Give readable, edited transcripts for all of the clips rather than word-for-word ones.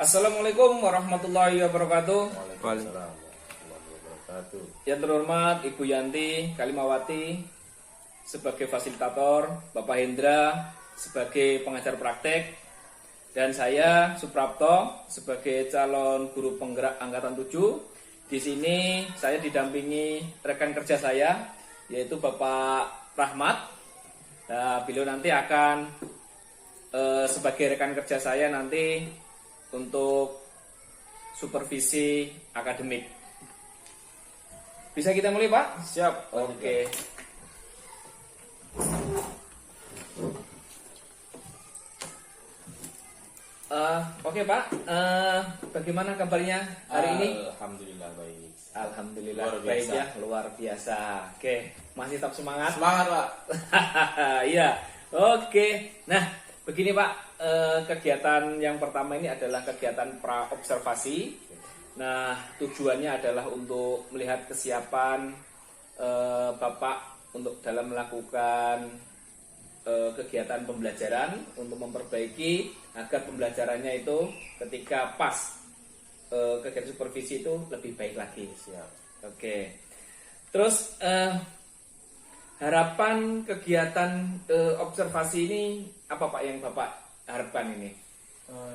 Assalamualaikum warahmatullahi wabarakatuh. Waalaikumsalam warahmatullahi wabarakatuh. Yang terhormat Ibu Yanti Kalimawati sebagai fasilitator, Bapak Hendra sebagai pengajar praktek, dan saya Suprapto sebagai calon guru penggerak angkatan 7. Di sini saya didampingi rekan kerja saya yaitu Bapak Rahmat. Nah, beliau nanti akan sebagai rekan kerja saya nanti untuk supervisi akademik. Bisa kita mulai, Pak? Siap. Oke. Oke, Pak. Bagaimana kabarnya hari ini? Alhamdulillah baik. Alhamdulillah Luar baik biasa. ya, luar biasa. Oke, masih tetap semangat? Semangat, Pak. Iya. Oke. Nah, begini Pak. Kegiatan yang pertama ini adalah kegiatan pra-observasi. Nah, tujuannya adalah untuk melihat kesiapan Bapak untuk dalam melakukan kegiatan pembelajaran, untuk memperbaiki agar pembelajarannya itu ketika pas kegiatan supervisi itu lebih baik lagi. Siap. Oke. Terus harapan kegiatan observasi ini apa Pak yang Bapak harapkan ini?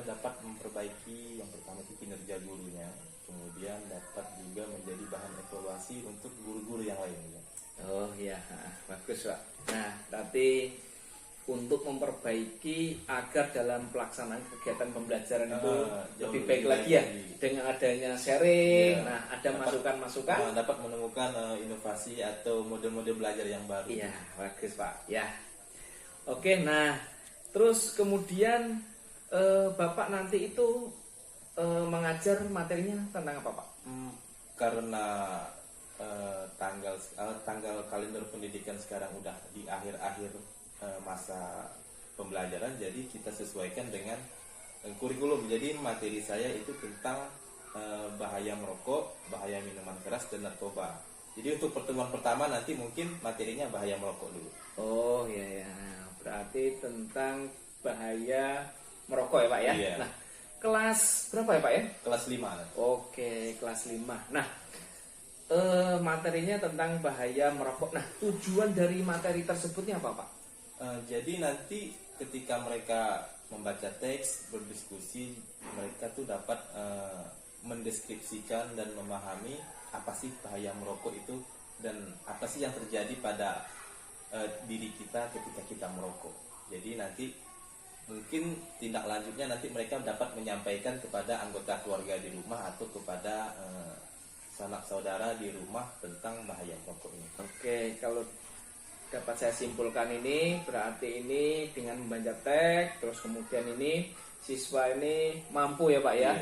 Dapat memperbaiki yang pertama itu kinerja gurunya, kemudian dapat juga menjadi bahan evaluasi untuk guru-guru yang lainnya. Oh iya, bagus Pak. Nah, tapi untuk memperbaiki agar dalam pelaksanaan kegiatan pembelajaran itu lebih baik lagi ya, dengan adanya sharing, Ya, nah ada masukan-masukan. Dapat menemukan inovasi atau mode-mode belajar yang baru. Iya, bagus Pak. Ya. Oke, nah terus kemudian Bapak nanti itu mengajar materinya tentang apa Pak? Karena tanggal kalender pendidikan sekarang udah di akhir-akhir masa pembelajaran, jadi kita sesuaikan dengan kurikulum. Jadi materi saya itu tentang bahaya merokok, bahaya minuman keras, dan narkoba. Jadi untuk pertemuan pertama nanti mungkin materinya bahaya merokok dulu. Oh iya ya, berarti tentang bahaya merokok ya Pak ya. Iya. Nah, kelas berapa ya Pak ya? Kelas 5 nanti. Oke, kelas 5. Nah, materinya tentang bahaya merokok. Nah, tujuan dari materi tersebutnya apa Pak? Jadi nanti ketika mereka membaca teks, berdiskusi, mereka tuh dapat mendeskripsikan dan memahami apa sih bahaya merokok itu dan apa sih yang terjadi pada diri kita ketika kita merokok. Jadi nanti mungkin tindak lanjutnya nanti mereka dapat menyampaikan kepada anggota keluarga di rumah atau kepada sanak saudara di rumah tentang bahaya merokok ini. Oke, kalau dapat saya simpulkan ini berarti ini dengan membaca teks, terus kemudian ini siswa ini mampu ya Pak ya,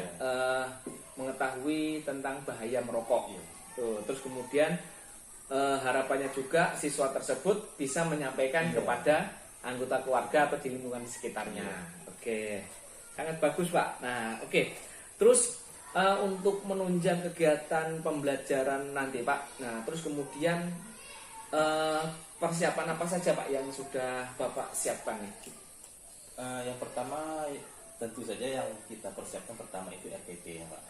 mengetahui tentang bahaya merokok. Iya. Tuh, terus kemudian harapannya juga siswa tersebut bisa menyampaikan kepada anggota keluarga atau di lingkungan sekitarnya. Oke, sangat bagus Pak. Nah, oke. Terus untuk menunjang kegiatan pembelajaran nanti Pak. Nah, terus kemudian persiapan apa saja Pak yang sudah Bapak siapkan nih? Yang pertama tentu saja yang kita persiapkan pertama itu RPP ya Pak.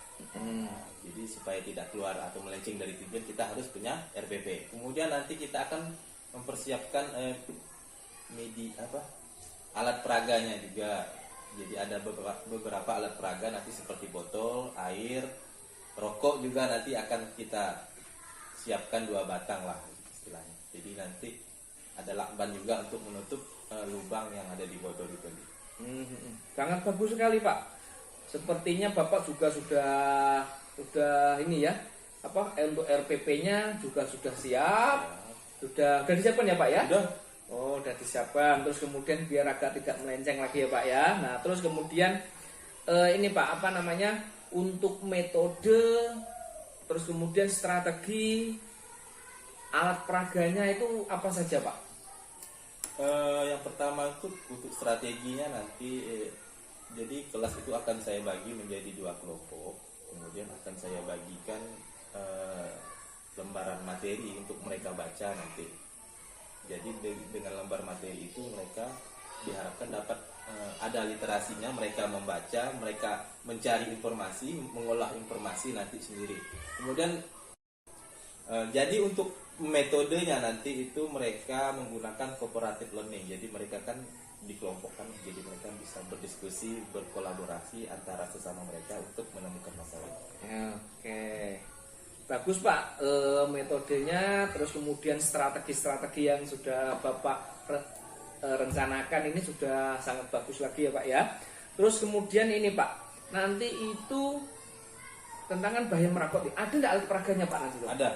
Jadi supaya tidak keluar atau melenceng dari tujuan kita harus punya RPP. Kemudian nanti kita akan mempersiapkan alat peraganya juga. Jadi ada beberapa alat peraga nanti seperti botol, air, rokok juga nanti akan kita siapkan 2 batang lah istilahnya. Jadi nanti ada lakban juga untuk menutup lubang yang ada di botol itu. Sangat bagus sekali Pak. Sepertinya Bapak juga sudah ini ya, untuk RPP-nya juga sudah siap. Sudah disiapkan ya Pak ya? Sudah. Oh, udah disiapkan. Terus kemudian biar agak tidak melenceng lagi ya Pak ya. Nah, terus kemudian ini Pak, untuk metode, terus kemudian strategi, alat peraganya itu apa saja Pak? Yang pertama itu untuk strateginya nanti jadi kelas itu akan saya bagi menjadi 2 kelompok. Kemudian akan saya bagikan lembaran materi untuk mereka baca nanti. Jadi dengan lembar materi itu mereka diharapkan dapat ada literasinya, mereka membaca, mereka mencari informasi, mengolah informasi nanti sendiri. Kemudian jadi untuk metodenya nanti itu mereka menggunakan cooperative learning. Jadi mereka kan dikelompokkan, jadi mereka bisa berdiskusi, berkolaborasi antara sesama mereka untuk menemukan masalah. Oke, bagus Pak, metodenya, terus kemudian strategi-strategi yang sudah Bapak rencanakan ini sudah sangat bagus lagi ya Pak ya. Terus kemudian ini Pak, nanti itu tentang bahaya merokok, ada nggak alat peraganya Pak nanti? Ada.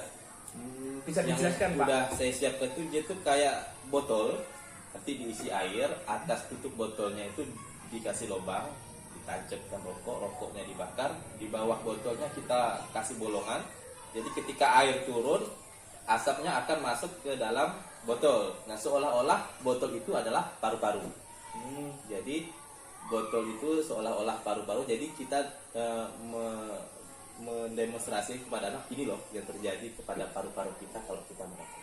Bisa dijelaskan Yang Pak? Udah saya siapkan itu, dia tuh kayak botol, nanti diisi air, atas tutup botolnya itu dikasih lubang, ditancapkan rokoknya dibakar, di bawah botolnya kita kasih bolongan. Jadi ketika air turun, asapnya akan masuk ke dalam botol. Nah, seolah-olah botol itu adalah paru-paru. Jadi botol itu seolah-olah paru-paru. Jadi kita mendemonstrasi kepada anak, ini loh yang terjadi kepada paru-paru kita kalau kita merokok.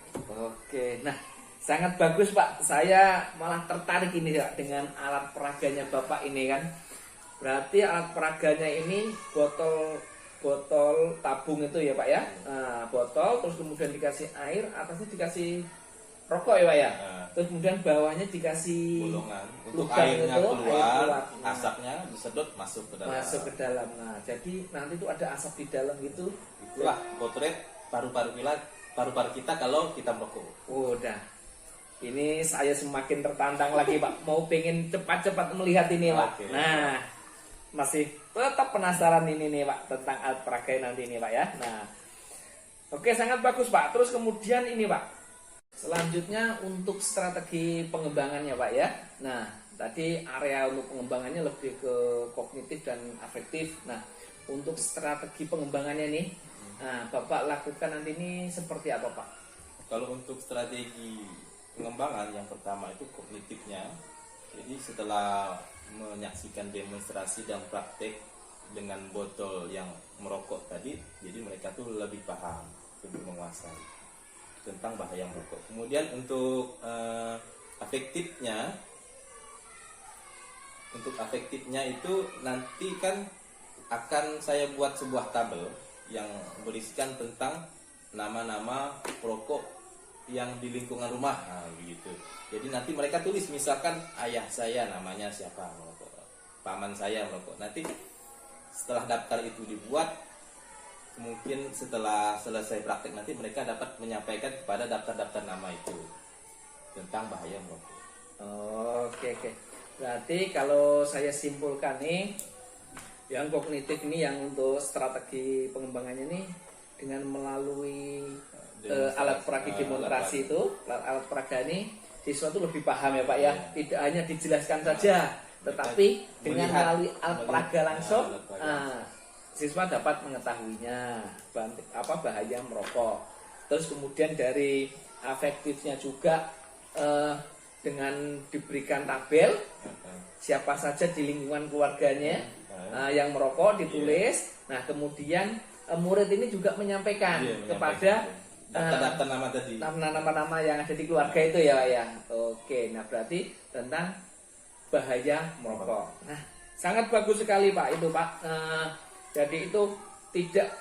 Oke, nah sangat bagus Pak. Saya malah tertarik ini ya dengan alat peraganya Bapak ini kan. Berarti alat peraganya ini botol tabung itu ya Pak ya. Nah, botol terus kemudian dikasih air, atasnya dikasih rokok ya Pak ya. Terus kemudian bawahnya dikasih bolongan untuk lubang airnya itu, keluar, air keluar. Nah, asapnya disedot masuk ke dalam. masuk ke dalam. Nah, jadi nanti itu ada asap di dalam gitu. Itulah potret paru-paru kita kalau kita merokok. Udah. Ini saya semakin tertantang lagi Pak. Mau pengen cepat-cepat melihat ini Pak. Oke. Nah, masih tetap penasaran ini nih Pak tentang alat peragai nanti ini Pak ya. Nah, oke, sangat bagus Pak. Terus kemudian ini Pak, selanjutnya untuk strategi pengembangannya Pak ya. Nah, tadi area untuk pengembangannya lebih ke kognitif dan afektif. Nah, untuk strategi pengembangannya nih, nah Bapak lakukan nanti ini seperti apa Pak? Kalau untuk strategi pengembangan, yang pertama itu kognitifnya. Jadi setelah menyaksikan demonstrasi dan praktek dengan botol yang merokok tadi, jadi mereka tuh lebih paham, lebih menguasai tentang bahaya merokok. Kemudian untuk afektifnya itu nanti kan akan saya buat sebuah tabel yang berisikan tentang nama-nama perokok yang di lingkungan rumah, nah, begitu. Jadi nanti mereka tulis, misalkan ayah saya namanya siapa merokok, paman saya merokok. Nanti setelah daftar itu dibuat, mungkin setelah selesai praktek nanti mereka dapat menyampaikan kepada daftar-daftar nama itu tentang bahaya merokok. Oke. Berarti kalau saya simpulkan nih, yang kognitif ini yang untuk strategi pengembangannya ini dengan melalui alat peraga demonstrasi itu, alat peraga ini siswa itu lebih paham ya Pak ya. Tidak hanya dijelaskan saja, tetapi dengan melalui alat peraga langsung, siswa dapat mengetahuinya apa bahaya merokok. Terus kemudian dari afektifnya juga dengan diberikan tabel siapa saja di lingkungan keluarganya yang merokok ditulis. Nah, kemudian murid ini juga menyampaikan kepada daftar nama tadi, nama-nama yang ada di keluarga itu ya Pak ya. Oke, nah berarti tentang bahaya merokok. Nah, sangat bagus sekali Pak itu Pak. Jadi itu tidak,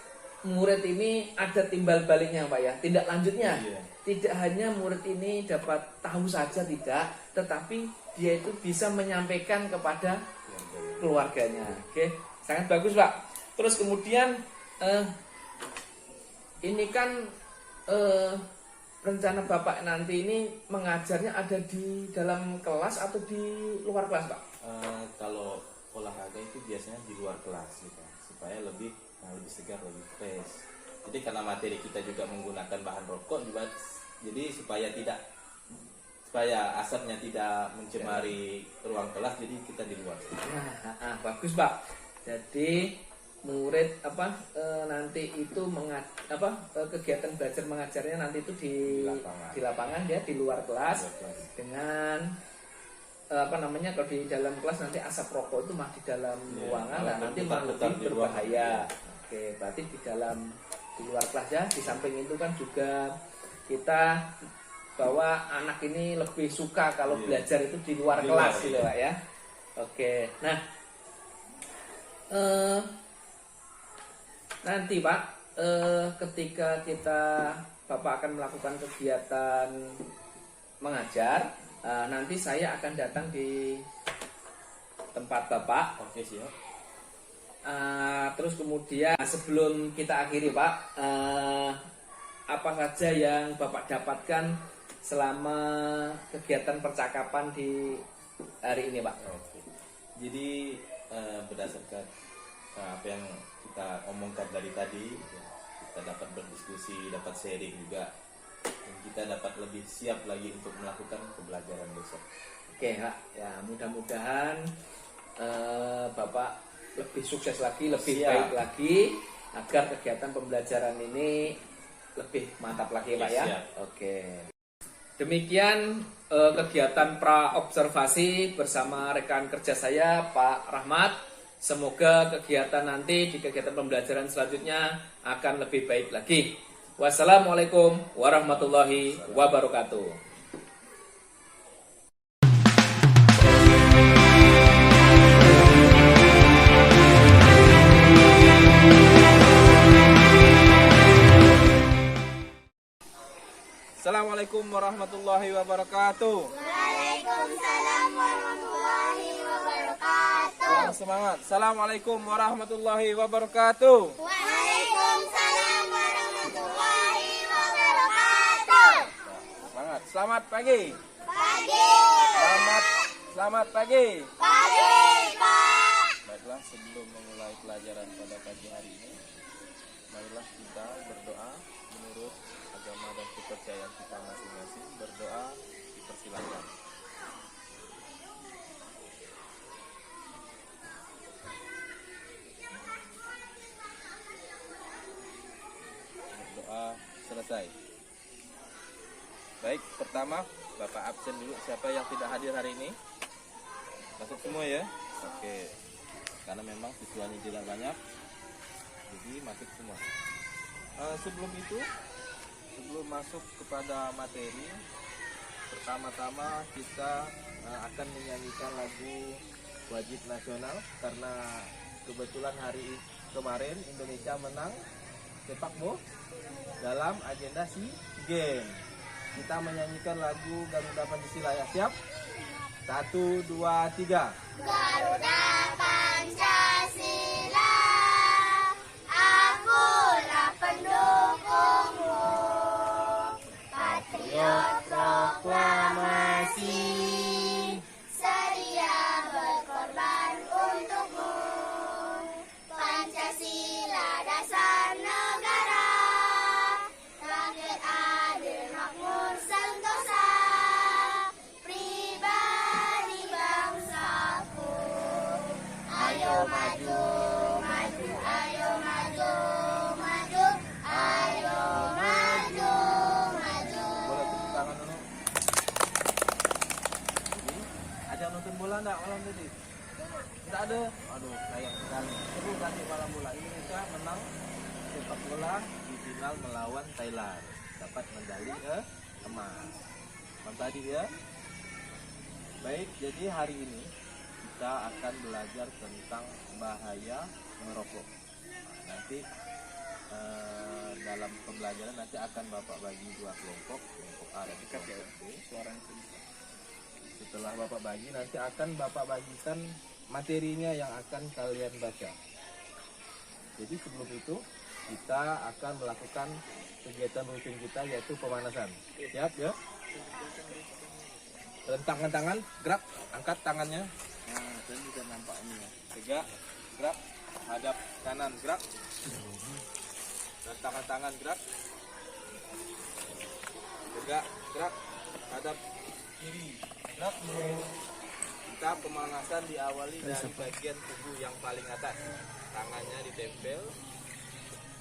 murid ini ada timbal baliknya Pak ya, tindak lanjutnya. Tidak hanya murid ini dapat tahu saja tidak, tetapi dia itu bisa menyampaikan kepada keluarganya. Oke, sangat bagus Pak. Terus kemudian ini kan rencana Bapak nanti ini mengajarnya ada di dalam kelas atau di luar kelas Pak? Kalau olahraga itu biasanya di luar kelas gitu, supaya lebih segar, lebih fresh. Jadi karena materi kita juga menggunakan bahan rokok juga, jadi supaya asapnya tidak mencemari ruang kelas, jadi kita di luar. Bagus Pak. Jadi murid nanti itu kegiatan belajar mengajarnya nanti itu di lapangan ya, di luar kelas. Dengan kalau di dalam kelas nanti asap rokok itu mah di dalam ruangan, nanti malah lebih berbahaya. Oke, berarti di luar kelas ya. Di samping itu kan juga kita bahwa anak ini lebih suka kalau belajar itu di luar kelas gitu Pak ya. Oke, nah eh, nanti Pak, ketika Bapak akan melakukan kegiatan mengajar, nanti saya akan datang di tempat Bapak. Oke, siap. Terus kemudian sebelum kita akhiri Pak, apa saja yang Bapak dapatkan selama kegiatan percakapan di hari ini Pak? Oke. Jadi berdasarkan apa yang kita omongkan dari tadi, kita dapat berdiskusi, dapat sharing juga, dan kita dapat lebih siap lagi untuk melakukan pembelajaran besok. Oke Pak, ya mudah-mudahan Bapak lebih sukses lagi, lebih Siap. baik lagi, agar kegiatan pembelajaran ini lebih mantap lagi Pak ya. Siap. Oke. Demikian kegiatan pra-observasi bersama rekan kerja saya Pak Rahmat. Semoga kegiatan nanti di kegiatan pembelajaran selanjutnya akan lebih baik lagi. Wassalamualaikum warahmatullahi wabarakatuh. Assalamualaikum warahmatullahi wabarakatuh. Waalaikumsalam warahmatullahi wabarakatuh. Salam semangat. Assalamualaikum warahmatullahi wabarakatuh. Waalaikumsalam warahmatullahi wabarakatuh. Semangat. Selamat pagi. Pagi. Selamat pagi. Pagi, Pak. Baiklah, sebelum memulai pelajaran pada pagi hari ini, marilah kita berdoa menurut agama dan kepercayaan kita masing-masing. Berdoa dipersilakan. Berdoa selesai. Baik, pertama Bapak absen dulu. Siapa yang tidak hadir hari ini? Masuk semua ya? Oke. Karena memang siswanya tidak banyak, jadi masuk semua. Sebelum itu, sebelum masuk kepada materi, pertama-tama kita akan menyanyikan lagu wajib nasional, karena kebetulan hari kemarin Indonesia menang sepak bola dalam agenda SEA Games. Kita menyanyikan lagu Garuda Pancasila ya, siap? 1, 2, 3. Garuda Pancasila, akulah pendukungmu. Patriot proklamasi, sedia berkorban untukmu. Pancasila dasar negara, rakyat adil makmur sentosa. Pribadi bangsaku, ayo maju, maju, ayo maju, maju, ayo maju, maju. Boleh tepuk tangan dulu. Jadi, ada yang nonton bola enggak malam tadi? Tidak ada. Aduh, sayang sekali. Seru tadi malam bola. Indonesia menang sepak bola di final melawan Thailand. Dapat medali emas. Malam tadi ya. Baik, jadi hari ini kita akan belajar tentang bahaya merokok. Nanti dalam pembelajaran nanti akan Bapak bagi dua kelompok A dan kelompok B. Setelah Bapak bagi, nanti akan Bapak bagikan materinya yang akan kalian baca. Jadi sebelum itu kita akan melakukan kegiatan rutin kita, yaitu pemanasan. Siap ya? Rentangkan tangan, gerak, angkat tangannya. Nah, dan juga nampak ini ya. Tegak, gerak, hadap kanan, gerak. Rentangkan tangan, gerak. Tegak, gerak, hadap kiri, gerak. Kita pemanasan diawali dari bagian tubuh yang paling atas. Tangannya ditempel,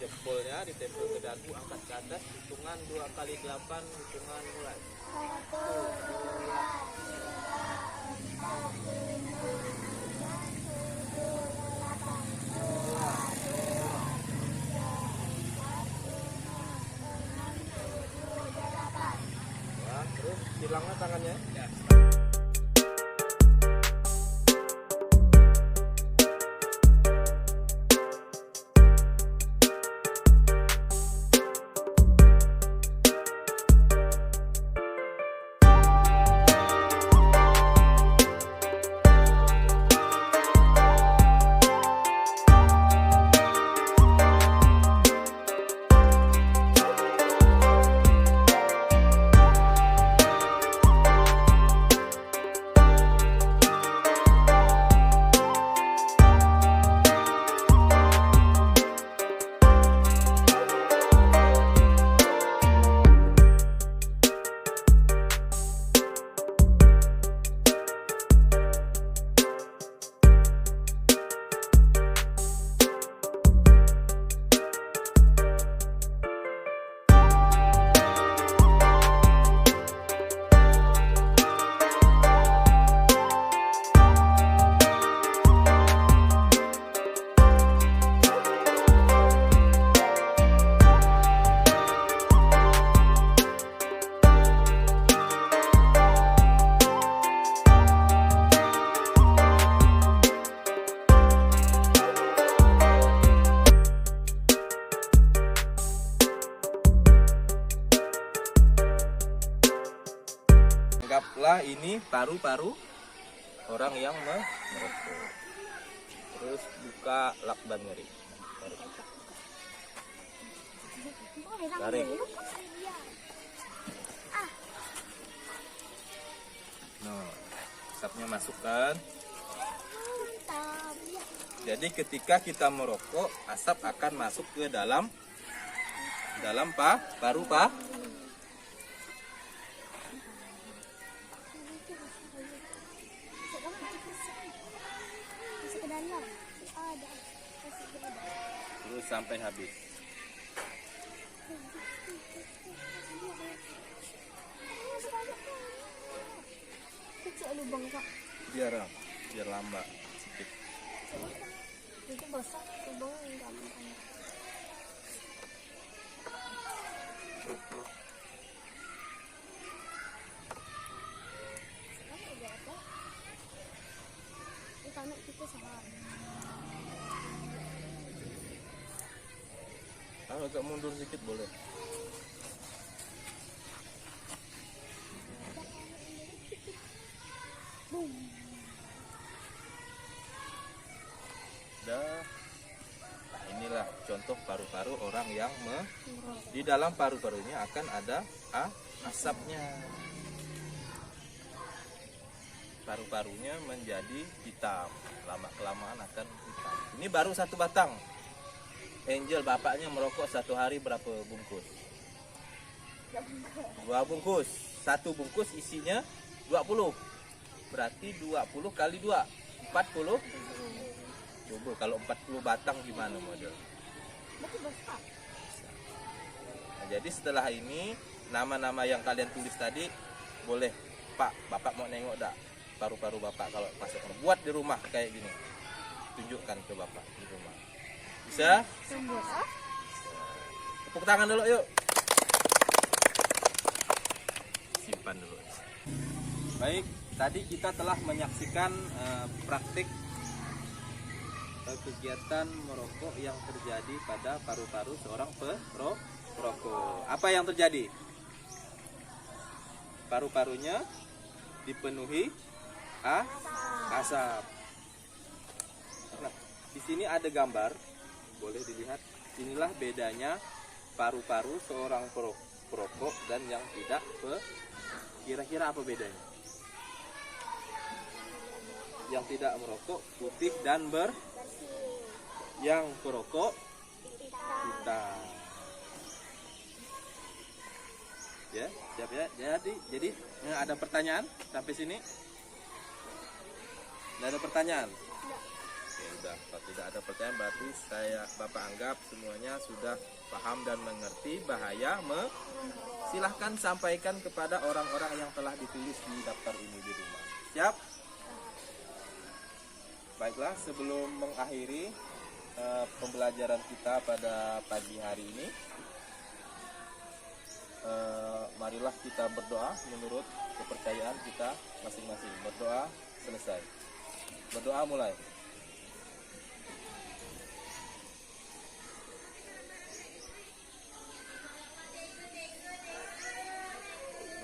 jempolnya ditempel ke dagu, angkat ke atas, hitungan 2 kali 8, hitungan mulai. 1, 2, 3, 4. Terus hilangnya tangannya. Ya. ini paru-paru orang yang merokok. Terus buka lakban nyeri. Tarik. Nah, asapnya masukkan. Jadi ketika kita merokok, asap akan masuk ke dalam paru. Terus sampai habis. Kecil lubang Kak. Biar lambat sedikit. Itu besar lubangnya enggak makan. Tanah kita salah. Agak mundur sedikit boleh. Dah. Nah, inilah contoh paru-paru orang yang di dalam paru-parunya akan ada asapnya. Paru-parunya menjadi hitam, lama-kelamaan akan hitam. Ini baru satu batang. Angel bapaknya merokok satu hari berapa bungkus? 2 bungkus. Satu bungkus isinya 20. Berarti 20 kali 2 40. Coba kalau 40 batang gimana model? Nah, jadi setelah ini nama-nama yang kalian tulis tadi boleh, Pak, Bapak mau nengok dak paru-paru Bapak kalau masuk. Buat di rumah kayak gini. Tunjukkan ke Bapak di rumah. Bisa? Tepuk tangan dulu yuk. Simpan dulu. Baik, tadi kita telah menyaksikan praktik kegiatan merokok yang terjadi pada paru-paru seorang perokok. Apa yang terjadi? Paru-parunya dipenuhi asap. Nah, di sini ada gambar, boleh dilihat. Inilah bedanya paru-paru seorang perokok dan yang tidak. Kira-kira apa bedanya? Yang tidak merokok putih dan yang perokok hitam. Ya, siap ya. Jadi ada pertanyaan sampai sini? Tidak ada pertanyaan? Oke, udah. Kalau tidak ada pertanyaan berarti Bapak anggap semuanya sudah paham dan mengerti bahaya silahkan sampaikan kepada orang-orang yang telah ditulis di daftar ini di rumah. Siap? Baiklah, sebelum mengakhiri pembelajaran kita pada pagi hari ini, marilah kita berdoa menurut kepercayaan kita masing-masing. Berdoa selesai. Berdoa mulai.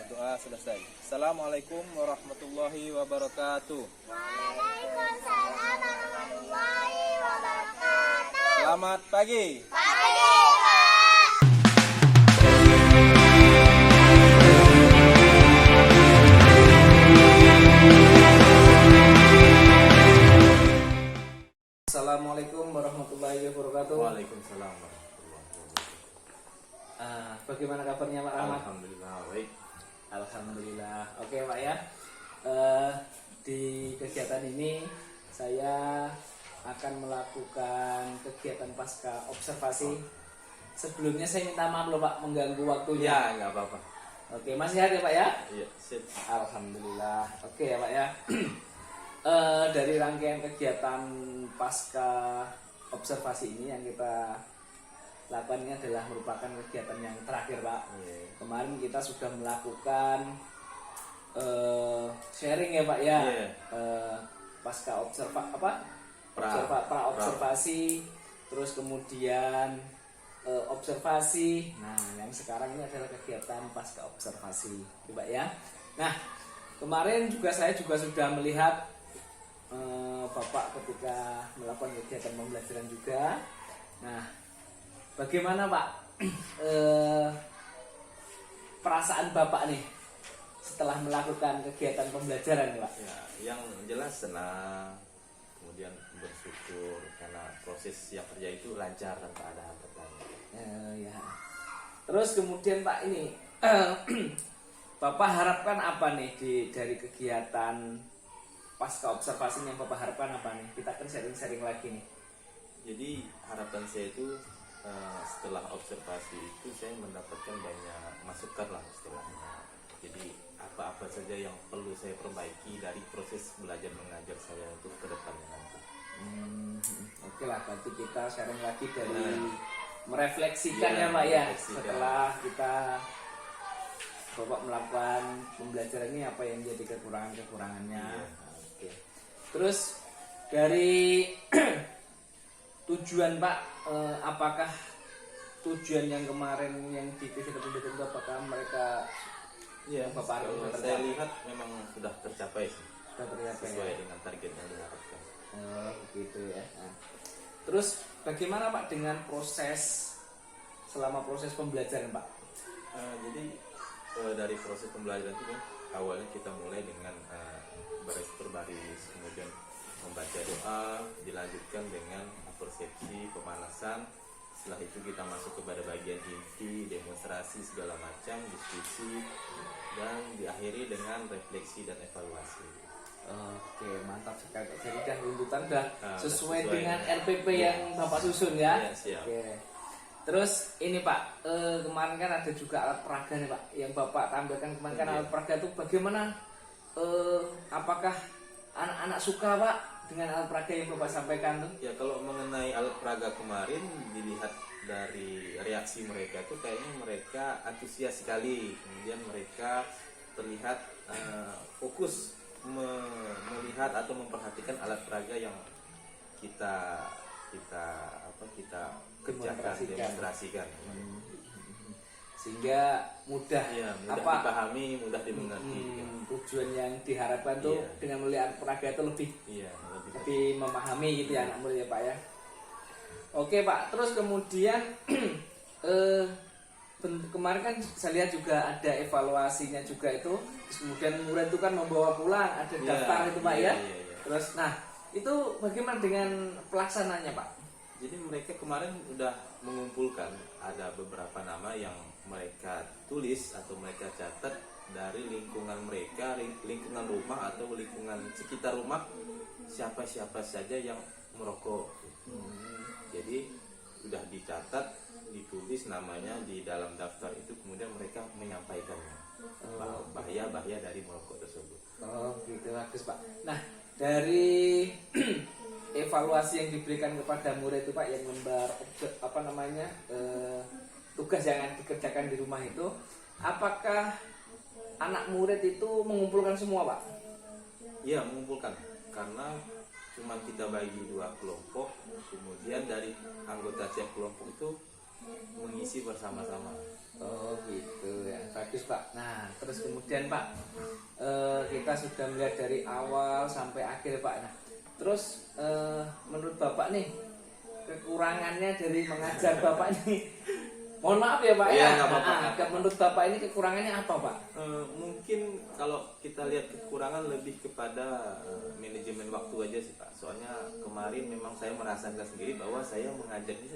Berdoa selesai. Assalamualaikum warahmatullahi wabarakatuh. Waalaikumsalam warahmatullahi wabarakatuh. Selamat pagi. Pagi. Assalamualaikum warahmatullahi wabarakatuh. Waalaikumsalam warahmatullahi wabarakatuh. Bagaimana kabarnya Pak Rahmat? Alhamdulillah baik. Alhamdulillah. Oke Pak ya. Di kegiatan ini saya akan melakukan kegiatan pasca observasi. Sebelumnya saya minta maaf loh Pak mengganggu waktunya. Ya, nggak apa-apa. Oke, masih ada Pak ya? Iya, sip. Alhamdulillah. Oke ya Pak ya. Dari rangkaian kegiatan pasca observasi ini yang kita lakukan ini adalah merupakan kegiatan yang terakhir Pak. Iya. Kemarin kita sudah melakukan sharing ya Pak ya. Iya. Pasca Pra observasi, terus kemudian observasi. Nah, yang sekarang ini adalah kegiatan pasca observasi, Pak ya. Nah, kemarin juga saya juga sudah melihat Bapak ketika melakukan kegiatan pembelajaran juga. Nah, bagaimana Pak perasaan Bapak nih setelah melakukan kegiatan pembelajaran nih Pak? Ya, yang jelas senang, kemudian bersyukur karena proses yang terjadi itu lancar tanpa ada hambatan. Ya. Terus kemudian Pak ini Bapak harapkan apa nih dari kegiatan pasca observasi yang Bapak harapkan apa nih? Kita kan sharing-sharing lagi nih. Jadi harapan saya itu setelah observasi itu saya mendapatkan banyak masukan lah istilahnya. Jadi apa-apa saja yang perlu saya perbaiki dari proses belajar mengajar saya untuk ke depannya nanti. Oke lah, berarti kita sharing lagi dari merefleksikan ya Pak ya. merefleksikan. Setelah kita Bapak melakukan pembelajaran ini apa yang jadi kekurangannya. Oke. Terus dari tujuan Pak, apakah tujuan yang kemarin yang di kegiatan pembelajaran itu apakah mereka Bapak Kalau harapkan saya lihat memang sudah tercapai sih, sudah tercapai sesuai ya? dengan target yang diharapkan. Oh, gitu ya. Nah, terus bagaimana Pak dengan selama proses pembelajaran Pak? Jadi dari proses pembelajaran itu kan awalnya kita mulai dengan baris per baris, kemudian membaca doa, dilanjutkan dengan persepsi, pemanasan. Setelah itu kita masuk kepada bagian inti, demonstrasi segala macam, diskusi, dan diakhiri dengan refleksi dan evaluasi. Oke, mantap sekali. Jadi kan runtutan udah Nah, sesuai sesuai dengan dengan- RPP Iya. yang Bapak susun ya. Iya, siap. Oke. Terus ini Pak, kemarin kan ada juga alat peraga nih Pak, yang Bapak tampilkan kemarin kan Iya. alat peraga itu bagaimana? Apakah anak-anak suka Pak dengan alat peraga yang Bapak sampaikan tuh? Ya kalau mengenai alat peraga kemarin dilihat dari reaksi mereka tuh kayaknya mereka antusias sekali, kemudian mereka terlihat fokus melihat atau memperhatikan alat peraga yang kita kerjakan, demonstrasikan. Sehingga mudah Ya, mudah apa dipahami, mudah dimengerti. tujuan yang diharapkan tuh Iya. dengan melihat peraga itu Iya, lebih memahami gitu ya anak murid ya Pak ya. Oke Pak, terus kemudian kemarin kan saya lihat juga ada evaluasinya juga itu. Terus kemudian murid itu kan membawa pulang ada Iya, daftar itu Pak iya, ya. iya, iya. Terus nah itu bagaimana dengan pelaksananya Pak? Jadi mereka kemarin udah mengumpulkan ada beberapa nama yang mereka tulis atau mereka catat dari lingkungan mereka, lingkungan rumah atau lingkungan sekitar rumah, siapa-siapa saja yang merokok. Jadi sudah dicatat, ditulis namanya di dalam daftar itu, kemudian mereka menyampaikannya bahaya-bahaya dari merokok tersebut. Oh gitu, bagus Pak. Nah dari evaluasi yang diberikan kepada murid itu Pak yang lembar tugas yang dikerjakan di rumah itu, apakah anak murid itu mengumpulkan semua Pak? Iya, mengumpulkan karena cuma kita bagi 2 kelompok, kemudian dari anggota tiap kelompok itu mengisi bersama-sama. Oh gitu ya, bagus Pak. Nah terus kemudian Pak, kita sudah melihat dari awal sampai akhir Pak. Nah terus menurut Bapak nih kekurangannya dari mengajar Bapak nih, mohon maaf ya Pak Iya, ya. nggak apa-apa, Nah, nggak apa-apa. menurut Bapak ini kekurangannya apa Pak? Mungkin kalau kita lihat kekurangan lebih kepada manajemen waktu aja sih Pak. Soalnya kemarin memang saya merasakan sendiri bahwa saya mengajar ini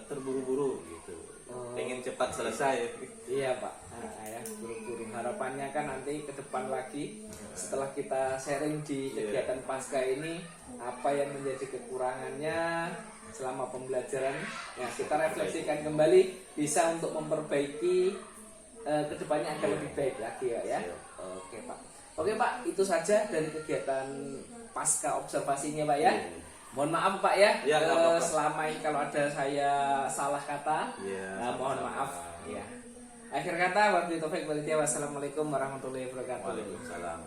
terburu-buru gitu, pengen cepat selesai. Iya Pak, nah, ya buru-buru. Harapannya kan nanti ke depan lagi setelah kita sharing di kegiatan pasca ini apa yang menjadi kekurangannya selama pembelajaran. Ya kita refleksikan kembali bisa untuk memperbaiki kedepannya akan lebih baik lagi ya. Oke Pak. Oke Pak, itu saja dari kegiatan pasca observasinya Pak ya. Mohon maaf Pak ya, Ya, nggak apa-apa. selama ini kalau ada saya salah kata, Iya, mohon sama-sama. maaf. Ya. Akhir kata, wabillahi taufiq wal hidayah. Wassalamualaikum warahmatullahi wabarakatuh. Waalaikumsalam.